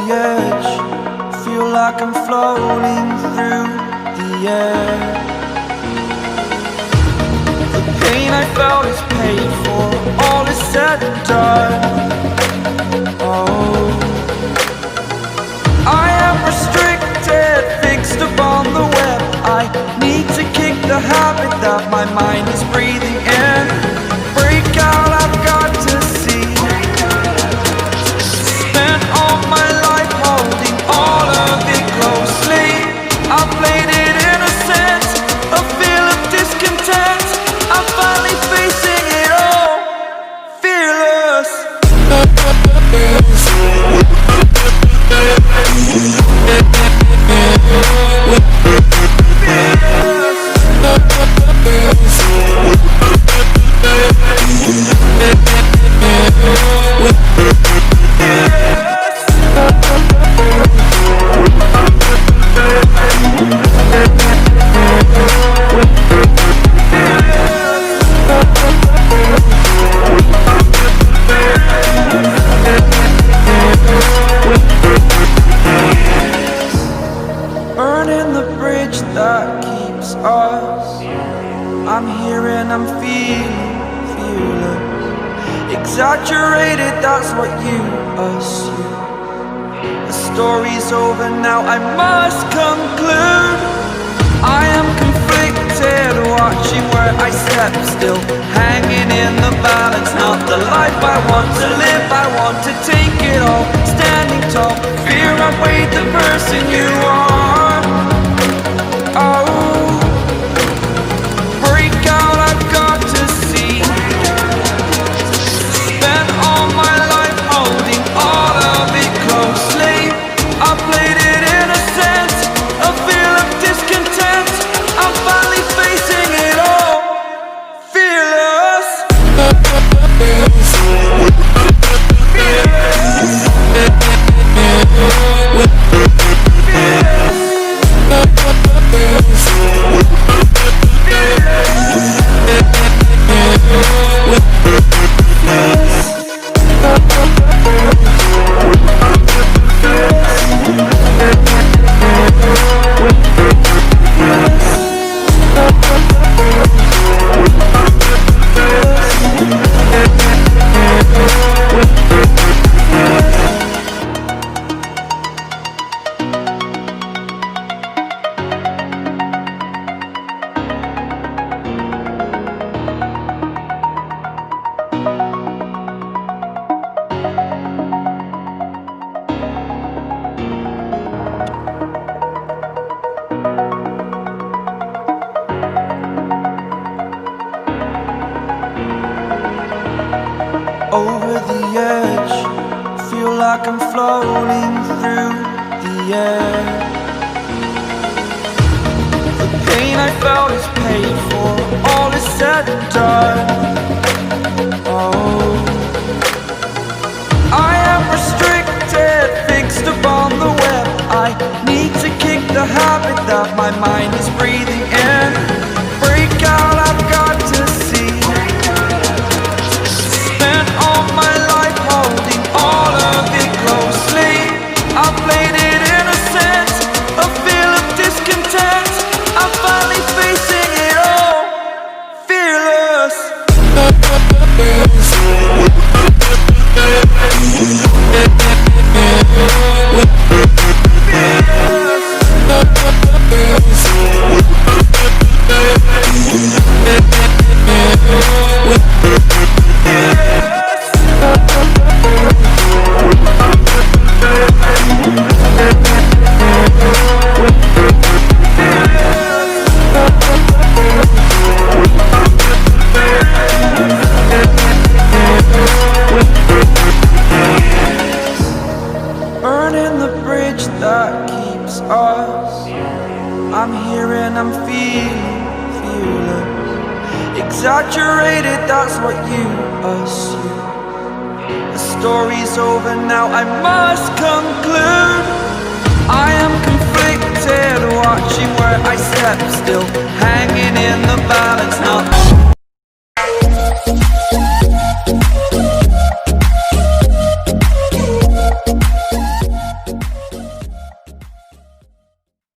edge, feel like I'm floating through the air. The pain I felt is paid for, all is said and done. Oh, I am restricted, fixed upon the web. I need to kick the habit that my mind is breathing in. Break out, I've got to see. Spent all my life holding all of it closely. I played it innocent, a feel of discontent. I'm finally facing it all, fearless. Burning the bridge that keeps us. I'm here and I'm feeling fearless. Exaggerated, that's what you assume. The story's over now, I must conclude. I am conflicted, watching where I step still, hanging in the balance. Not the life I want to live, I want to take it all. Standing tall, fear outweighed the person you are. Oh, break out, I've got to see. Spent all my life holding all of it closely. I played it innocent, a feel of discontent. I'm finally facing it all, fearless. Over the edge, feel like I'm floating through the air. The pain I felt is paid for, all is said and done. Oh, I am restricted, fixed upon the web. I need to kick the habit that my mind is breathing in. Break out, I've got to see. Spent all my life holding all of it closely. I played it innocent, a feel of discontent. I'm finally facing it all, fearless. Burning the bridge that keeps us. I'm here and I'm feeling fearless. Exaggerated, that's what you assume. The story's over now, I must conclude. I am conflicted, watching where I step still,